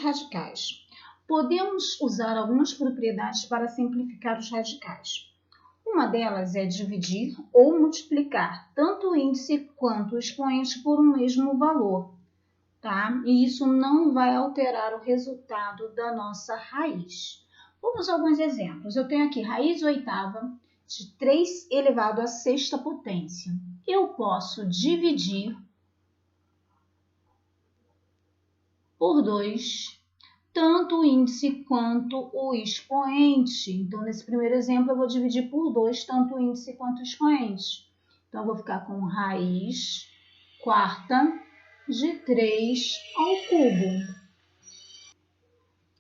radicais. Podemos usar algumas propriedades para simplificar os radicais. Uma delas é dividir ou multiplicar tanto o índice quanto o expoente por um mesmo valor, tá? E isso não vai alterar o resultado da nossa raiz. Vamos a alguns exemplos. Eu tenho aqui raiz oitava de 3 elevado à sexta potência. Eu posso dividir por 2 tanto o índice quanto o expoente. Então, nesse primeiro exemplo, eu vou dividir por 2 tanto o índice quanto o expoente. Então, eu vou ficar com raiz quarta de 3 ao cubo.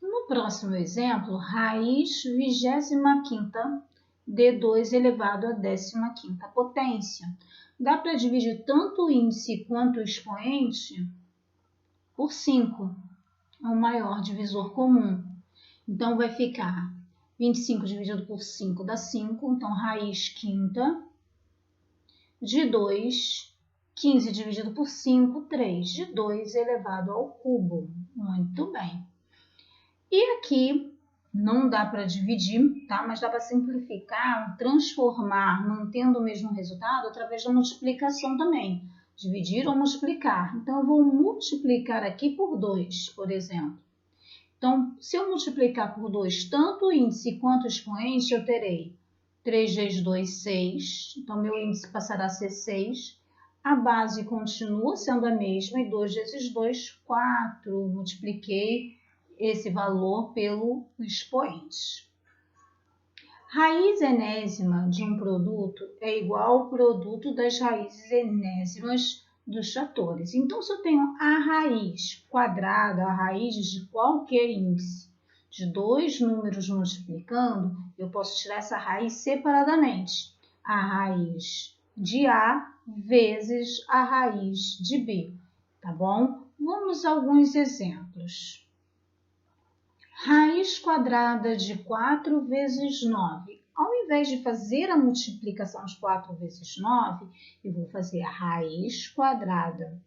No próximo exemplo, raiz 25ª de 2 elevado à 15ª potência. Dá para dividir tanto o índice quanto o expoente por 5. É o maior divisor comum. Então, vai ficar 25 dividido por 5 dá 5. Então, raiz quinta de 2. 15 dividido por 5, 3. De 2 elevado ao cubo. Muito bem. E aqui não dá para dividir, tá? Mas dá para simplificar, transformar, mantendo o mesmo resultado através da multiplicação também. Dividir ou multiplicar. Então, eu vou multiplicar aqui por 2, por exemplo. Então, se eu multiplicar por 2 tanto o índice quanto o expoente, eu terei 3 vezes 2, 6. Então, meu índice passará a ser 6. A base continua sendo a mesma e 2 vezes 2, 4. Multipliquei esse valor pelo expoente. Raiz enésima de um produto é igual ao produto das raízes enésimas dos fatores. Então, se eu tenho a raiz quadrada, a raiz de qualquer índice, de 2 números multiplicando, eu posso tirar essa raiz separadamente. A raiz de A vezes a raiz de B, tá bom? Vamos a alguns exemplos. Raiz quadrada de 4 vezes 9. Ao invés de fazer a multiplicação de 4 vezes 9, eu vou fazer a raiz quadrada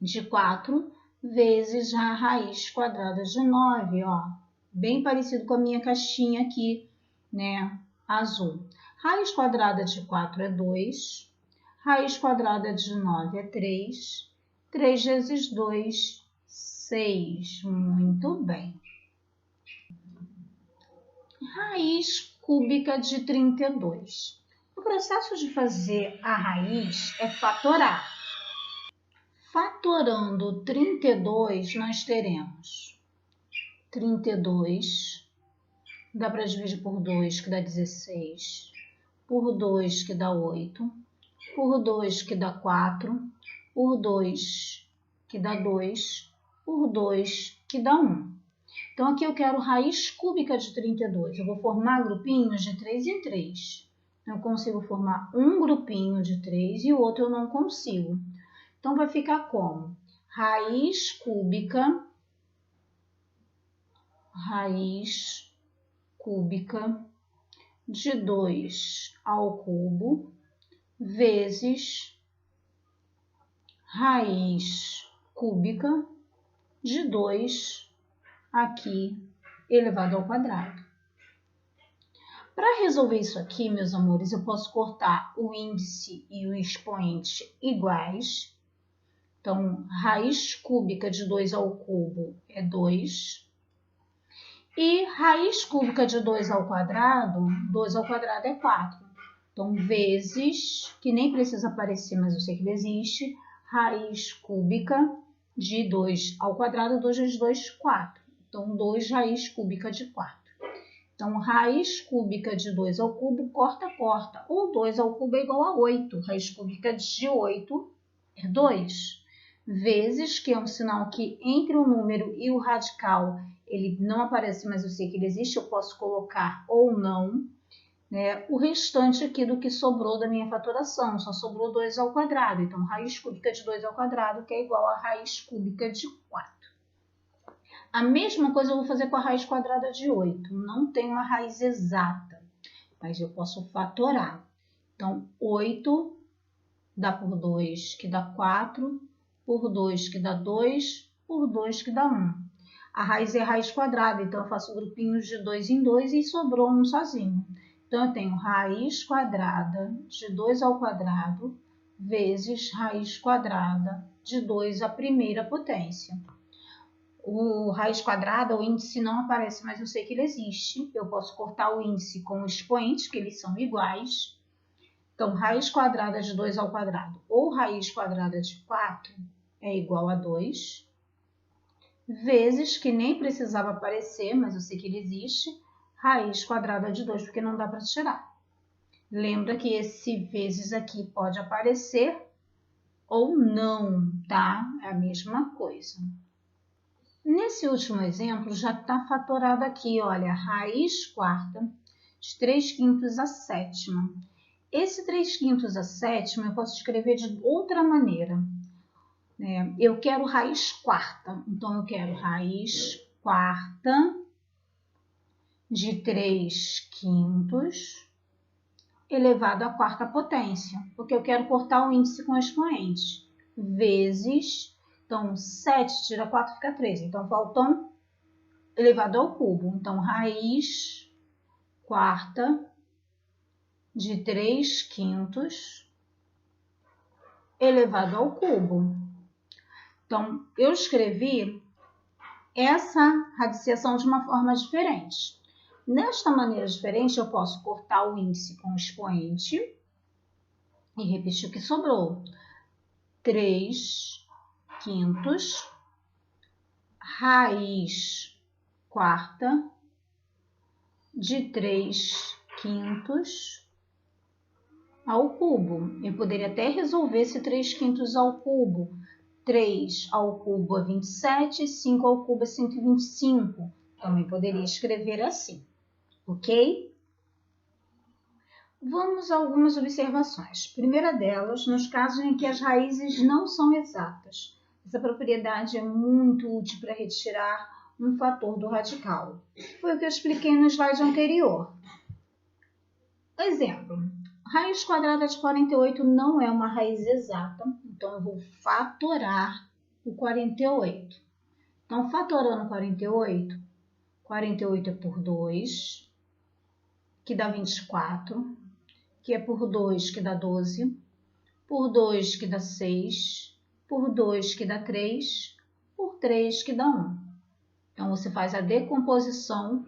de 4 vezes a raiz quadrada de 9, ó. Bem parecido com a minha caixinha aqui, né, azul. Raiz quadrada de 4 é 2. Raiz quadrada de 9 é 3. 3 vezes 2, 6. Muito bem. Raiz cúbica de 32. O processo de fazer a raiz é fatorar. Fatorando 32, nós teremos 32, dá para dividir por 2, que dá 16, por 2, que dá 8, por 2, que dá 4, por 2, que dá 2, por 2, que dá 1. Então, aqui eu quero raiz cúbica de 32. Eu vou formar grupinhos de 3 em 3. Eu consigo formar um grupinho de 3 e o outro eu não consigo. Então, vai ficar como? Raiz cúbica de 2 ao cubo vezes raiz cúbica de 2 aqui elevado ao quadrado. Para resolver isso aqui, meus amores, eu posso cortar o índice e o expoente iguais. Então, raiz cúbica de 2 ao cubo é 2. E raiz cúbica de 2 ao quadrado é 4. Então, vezes, que nem precisa aparecer, mas eu sei que ele existe, raiz cúbica de 2 ao quadrado, 2 vezes 2, 4. Então, 2 raiz cúbica de 4. Então, raiz cúbica de 2 ao cubo, corta. Ou 2 ao cubo é igual a 8. Raiz cúbica de 8 é 2. Vezes, que é um sinal que entre o número e o radical, ele não aparece, mas eu sei que ele existe, eu posso colocar ou não, né? O restante aqui do que sobrou da minha fatoração, só sobrou 2 ao quadrado. Então, raiz cúbica de 2 ao quadrado, que é igual a raiz cúbica de 4. A mesma coisa eu vou fazer com a raiz quadrada de 8. Não tem uma raiz exata, mas eu posso fatorar. Então, 8 dá por 2, que dá 4, por 2, que dá 2, por 2, que dá 1. A raiz é raiz quadrada, então eu faço grupinhos de 2 em 2 e sobrou um sozinho. Então, eu tenho raiz quadrada de 2 ao quadrado vezes raiz quadrada de 2 à primeira potência. O raiz quadrada, o índice não aparece, mas eu sei que ele existe. Eu posso cortar o índice com o expoente, que eles são iguais. Então, raiz quadrada de 2 ao quadrado ou raiz quadrada de 4 é igual a 2, vezes, que nem precisava aparecer, mas eu sei que ele existe, raiz quadrada de 2, porque não dá para tirar. Lembra que esse vezes aqui pode aparecer ou não, tá? É a mesma coisa. Nesse último exemplo, já está fatorado aqui, olha, raiz quarta de 3/5 à sétima. Esse 3/5 à sétima eu posso escrever de outra maneira. Eu quero raiz quarta, então eu quero raiz quarta de 3/5 elevado à quarta potência, porque eu quero cortar o índice com expoente, vezes, então 7 tira 4 fica 3, então faltam elevado ao cubo, então raiz quarta de 3/5 elevado ao cubo. Então, eu escrevi essa radiciação de uma forma diferente. Nesta maneira diferente, eu posso cortar o índice com o expoente e repetir o que sobrou. 3/5 raiz quarta de 3/5 ao cubo. Eu poderia até resolver esse 3/5 ao cubo. 3 ao cubo é 27, 5 ao cubo é 125. Também poderia escrever assim, ok? Vamos a algumas observações. Primeira delas, nos casos em que as raízes não são exatas. Essa propriedade é muito útil para retirar um fator do radical. Foi o que eu expliquei no slide anterior. Exemplo. Raiz quadrada de 48 não é uma raiz exata, então eu vou fatorar o 48. Então, fatorando 48, 48 é por 2, que dá 24, que é por 2, que dá 12, por 2, que dá 6, por 2, que dá 3, por 3, que dá 1. Então, você faz a decomposição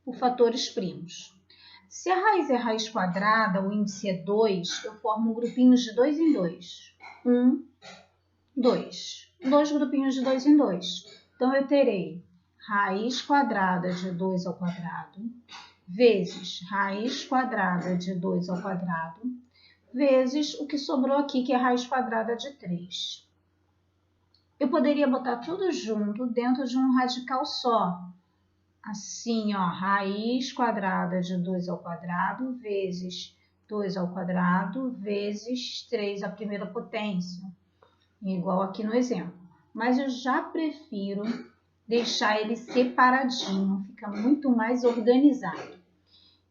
por fatores primos. Se a raiz é raiz quadrada, o índice é 2, eu formo grupinhos de 2 em 2. 1, 2. 2 grupinhos de 2 em 2. Então, eu terei raiz quadrada de 2 ao quadrado, vezes raiz quadrada de 2 ao quadrado, vezes o que sobrou aqui, que é raiz quadrada de 3. Eu poderia botar tudo junto dentro de um radical só. Assim, ó, raiz quadrada de 2 ao quadrado vezes 2 ao quadrado vezes 3 à primeira potência, igual aqui no exemplo. Mas eu já prefiro deixar ele separadinho, fica muito mais organizado.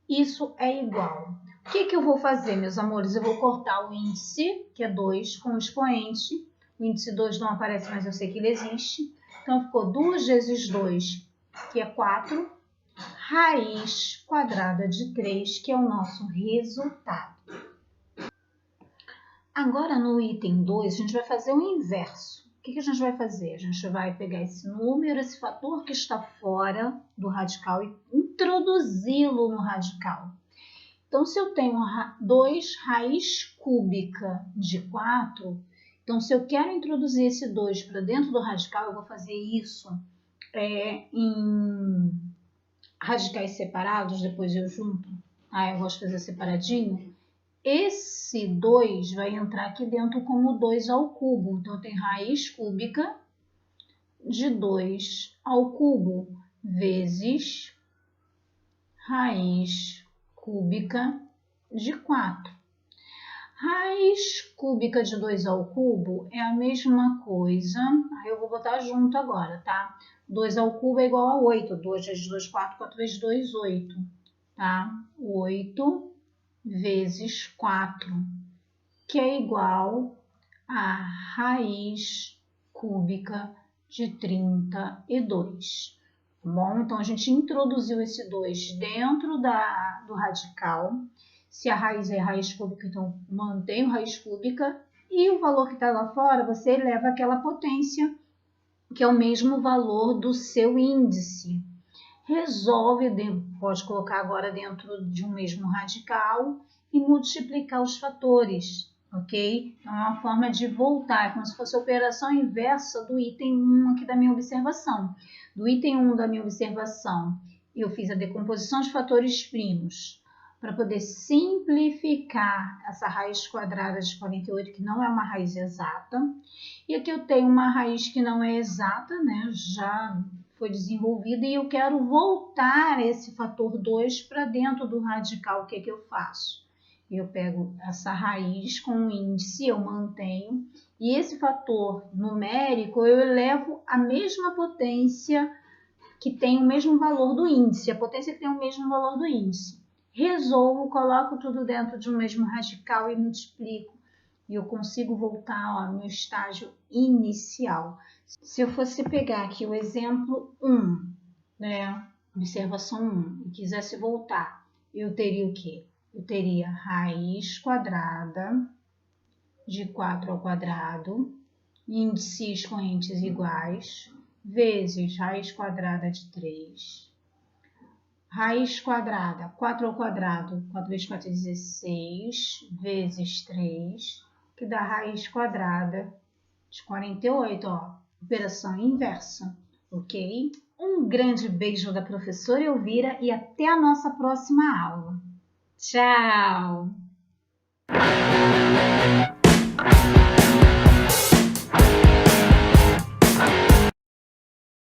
Isso é igual. O que eu vou fazer, meus amores? Eu vou cortar o índice, que é 2, com o expoente. O índice 2 não aparece, mas eu sei que ele existe. Então, ficou 2 vezes 2, que é 4, raiz quadrada de 3, que é o nosso resultado. Agora, no item 2, a gente vai fazer o inverso. O que a gente vai fazer? A gente vai pegar esse número, esse fator que está fora do radical e introduzi-lo no radical. Então, se eu tenho 2 raiz cúbica de 4, então, se eu quero introduzir esse 2 para dentro do radical, eu vou fazer isso em radicais separados, depois eu junto. Eu gosto de fazer separadinho. Esse 2 vai entrar aqui dentro como 2 ao cubo. Então, tem raiz cúbica de 2 ao cubo vezes raiz cúbica de 4. Raiz cúbica de 2 ao cubo é a mesma coisa. Aí eu vou botar junto agora, tá? 2 ao cubo é igual a 8. 2 vezes 2, 4. 4 vezes 2, 8. Tá? 8 vezes 4, que é igual a raiz cúbica de 32. Bom, então a gente introduziu esse 2 dentro do radical. Se a raiz é raiz cúbica, então mantém a raiz cúbica. E o valor que está lá fora, você eleva aquela potência, que é o mesmo valor do seu índice. Resolve, pode colocar agora dentro de um mesmo radical e multiplicar os fatores, ok? Então, é uma forma de voltar, como se fosse a operação inversa do item 1 aqui da minha observação. Do item 1 da minha observação, eu fiz a decomposição de fatores primos para poder simplificar essa raiz quadrada de 48, que não é uma raiz exata. E aqui eu tenho uma raiz que não é exata, né? Já foi desenvolvida e eu quero voltar esse fator 2 para dentro do radical. O que eu faço? Eu pego essa raiz com o índice, eu mantenho, e esse fator numérico eu elevo a mesma potência que tem o mesmo valor do índice, a potência que tem o mesmo valor do índice. Resolvo, coloco tudo dentro de um mesmo radical e multiplico. E eu consigo voltar ao meu estágio inicial. Se eu fosse pegar aqui o exemplo 1, né, observação 1, e quisesse voltar, eu teria o quê? Eu teria raiz quadrada de 4 ao quadrado, índice expoentes iguais, vezes raiz quadrada de 3. Raiz quadrada, 4 ao quadrado, 4 vezes 4 é 16, vezes 3, que dá raiz quadrada de 48, ó, operação inversa, ok? Um grande beijo da professora Elvira e até a nossa próxima aula. Tchau!